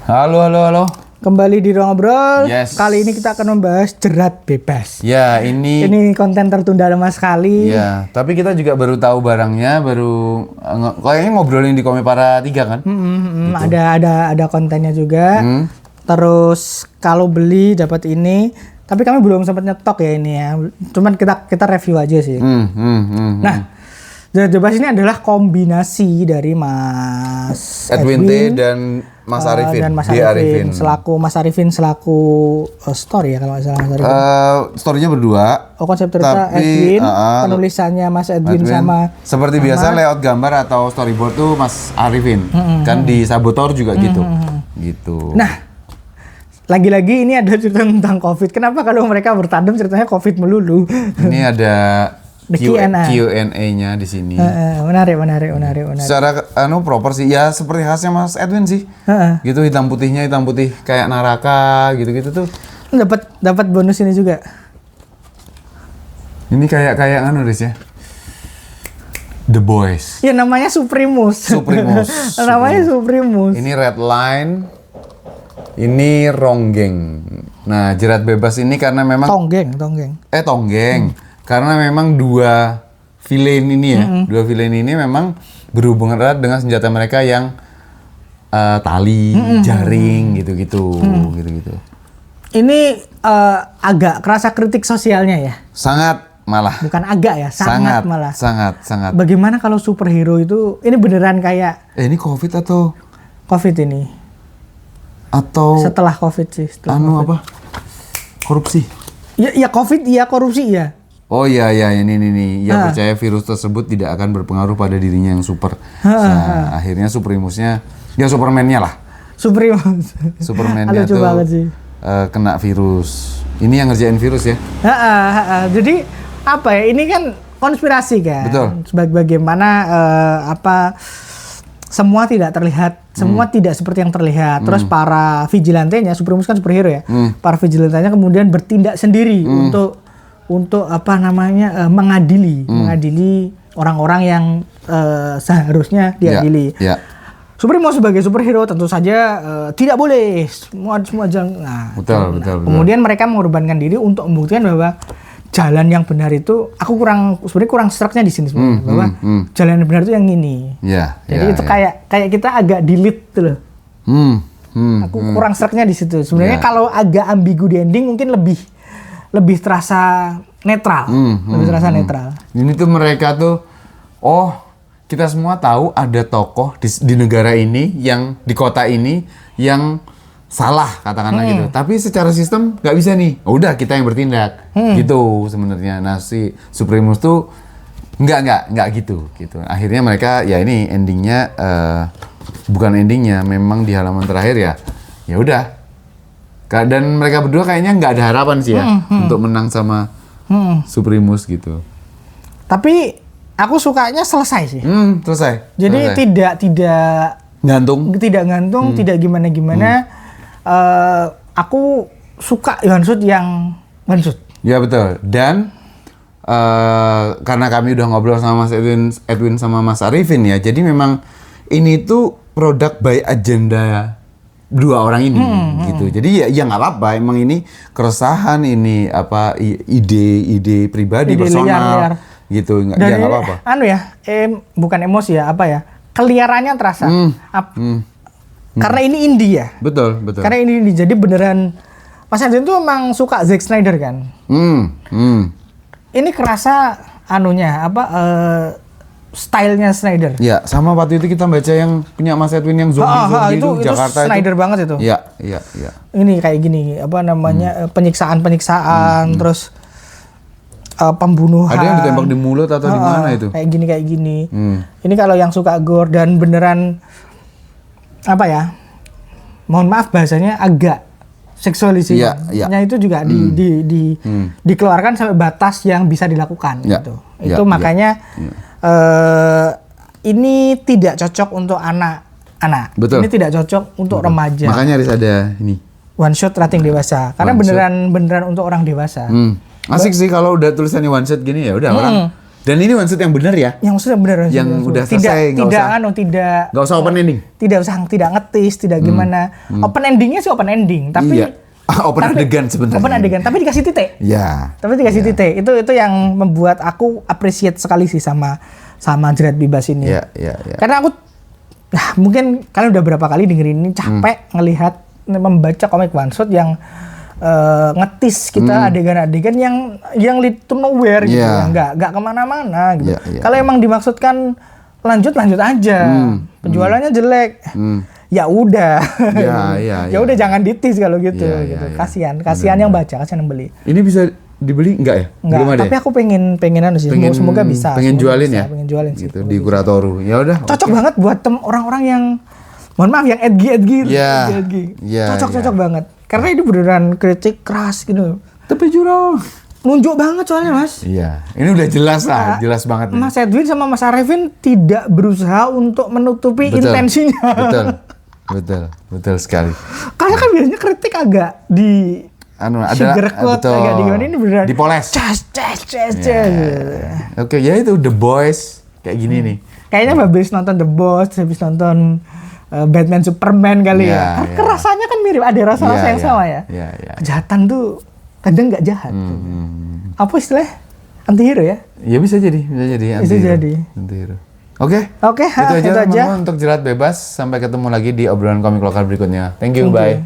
Halo, halo, halo. Kembali di Ruang Ngobrol. Yes. Kali ini kita akan membahas jerat bebas. Ya, ini konten tertunda lama sekali. ya, tapi kita juga baru tahu barangnya, baru kayaknya ngobrolin di Komepara 3 kan? Gitu. Ada kontennya juga. Terus kalau beli dapat ini, tapi kami belum sempat nyetok ya ini ya. Cuman kita review aja sih. Nah, jerat bebas ini adalah kombinasi dari Mas Edwin T dan Mas Arifin. Dan Mas Arifin selaku story ya kalau nggak salah Mas Arifin. Story-nya berdua. Oh, konsep cerita Edwin, penulisannya Mas Edwin sama seperti biasa layout gambar atau storyboard tuh Mas Arifin. Kan di Sabotor juga gitu. Gitu. Nah, lagi-lagi ini ada cerita tentang COVID. Kenapa kalau mereka bertandem ceritanya COVID melulu? Ini ada Q&A. Q&A-nya di sini. Menarik. Secara proper sih, ya seperti khasnya Mas Edwin sih. Gitu hitam putih kayak Naraka gitu-gitu tuh. Dapat bonus ini juga. Ini kayak Riz ya. The Boys. Ya namanya Suprimus. Namanya Suprimus. Ini Red Line. Ini Ronggeng. Nah, jerat bebas ini karena memang Tonggeng. Karena memang dua villain ini ya. Dua villain ini memang berhubungan erat dengan senjata mereka yang tali, jaring gitu-gitu. Ini agak kerasa kritik sosialnya ya. Sangat malah. Bukan agak ya, sangat malah. Sangat. Bagaimana kalau superhero itu ini beneran kayak ini COVID atau COVID ini? Atau setelah COVID sih. apa? Korupsi. Ya COVID, ya korupsi ya. Oh iya ini. Ia percaya virus tersebut tidak akan berpengaruh pada dirinya yang super. Nah, akhirnya Suprimusnya, ya Superman-nya lah. Superman-nya tuh kena virus. Ini yang ngerjain virus ya. Jadi apa ya? Ini kan konspirasi kan. Betul. Bagaimana semua tidak terlihat, semua tidak seperti yang terlihat. Terus para vigilantenya, Suprimus kan superhero ya. Para vigilantenya kemudian bertindak sendiri untuk mengadili orang-orang yang seharusnya diadili. Suprimus sebagai superhero tentu saja tidak boleh semua jangan. Nah, betul. Kemudian mereka mengorbankan diri untuk membuktikan bahwa jalan yang benar itu, aku kurang seraknya di sini sebenarnya, bahwa jalan yang benar itu yang ini. Jadi itu kayak kita agak delete tuh loh. Aku kurang seraknya di situ. Sebenarnya kalau agak ambigu di ending mungkin lebih terasa netral. Ini tuh mereka tuh, kita semua tahu ada tokoh di negara ini yang di kota ini yang salah katakanlah gitu. Tapi secara sistem nggak bisa nih. Udah kita yang bertindak. Gitu sebenarnya. Nah, si Suprimus tuh nggak gitu. Akhirnya mereka ya ini endingnya bukan endingnya, memang di halaman terakhir ya udah. Dan mereka berdua kayaknya nggak ada harapan sih ya untuk menang sama Suprimus gitu. Tapi aku sukanya selesai sih. Selesai. Jadi tidak gantung, tidak gimana-gimana. Aku suka one-shot yang one-shot. Ya betul. Dan karena kami udah ngobrol sama Mas Edwin sama Mas Arifin ya, jadi memang ini tuh produk by agenda dua orang ini gitu. Jadi ya nggak apa-apa. Emang ini keresahan, ini ide pribadi personal liar. Gitu. Dan nggak apa-apa. Bukan emosi ya, keliarannya terasa. Karena ini indie ya. Betul. Karena ini indie. Jadi beneran Mas Edwin tuh emang suka Zack Snyder kan. Ini kerasa stylenya Snyder. Ya, sama waktu itu kita baca yang punya Mas Edwin yang zombie itu Jakarta Snyder banget itu. Iya. Ini kayak gini, penyiksaan, terus pembunuhan. Ada yang ditembak di mulut atau di mana itu? Kayak gini. Ini kalau yang suka gore dan beneran mohon maaf bahasanya agak seksualisasinya itu juga dikeluarkan sampai batas yang bisa dilakukan gitu. Itu makanya ini tidak cocok untuk anak-anak. Betul. Ini tidak cocok untuk remaja. Makanya harus ada ini one shot rating dewasa. Karena beneran untuk orang dewasa. Asik sih kalau udah tulisannya one shot gini ya udah orang Dan ini one shot yang benar ya? Yang maksudnya benar. Yang udah selesai, nggak usah open ending. Tidak ngetis, tidak gimana. Open endingnya sih open ending, tapi open adegan sebenarnya. Open adegan, tapi dikasih titik. Iya. Tapi dikasih titik. Itu yang membuat aku appreciate sekali sih sama Jerat Bebas ini. Iya. Karena aku mungkin kalian udah berapa kali dengerin ini capek ngelihat membaca komik one shot yang ngetis kita adegan-adegan yang lead to nowhere gitu, nggak kemana-mana gitu. Kalau emang dimaksudkan lanjut aja, penjualannya jelek, ya udah, ya udah jangan ditis kalau gitu, gitu. Kasihan yang baca, kasihan yang beli. Ini bisa dibeli nggak ya? Nggak, belum ada. Tapi aku pengen sih, semoga bisa. Pengen jualin ya? Pengen jualin gitu, di Kuratoru. Ya udah. Cocok banget buat orang-orang yang, mohon maaf, yang edgy. Cocok banget. Karena ini beneran kritik keras gitu. Tapi jurang. Nunjuk banget soalnya, Mas. Iya. Ini udah jelas lah, jelas banget. Mas Edwin sama Mas Arifin tidak berusaha untuk menutupi intensinya. Betul sekali. Karena kan biasanya kritik agak di sugarcoat, agak di gimana, ini beneran dipoles. Ces. Oke, ya itu The Boys kayak gini nih. Kayaknya habis nonton The Boys, habis nonton Batman Superman kali ya. Rasanya kan mirip, ada rasa-rasa yang sama ya. Kejahatan tuh kadang nggak jahat. Apa istilah? Antihero ya? Ya bisa jadi antihero. Oke, itu aja untuk Jerat Bebas. Sampai ketemu lagi di obrolan komik lokal berikutnya. Thank you, bye.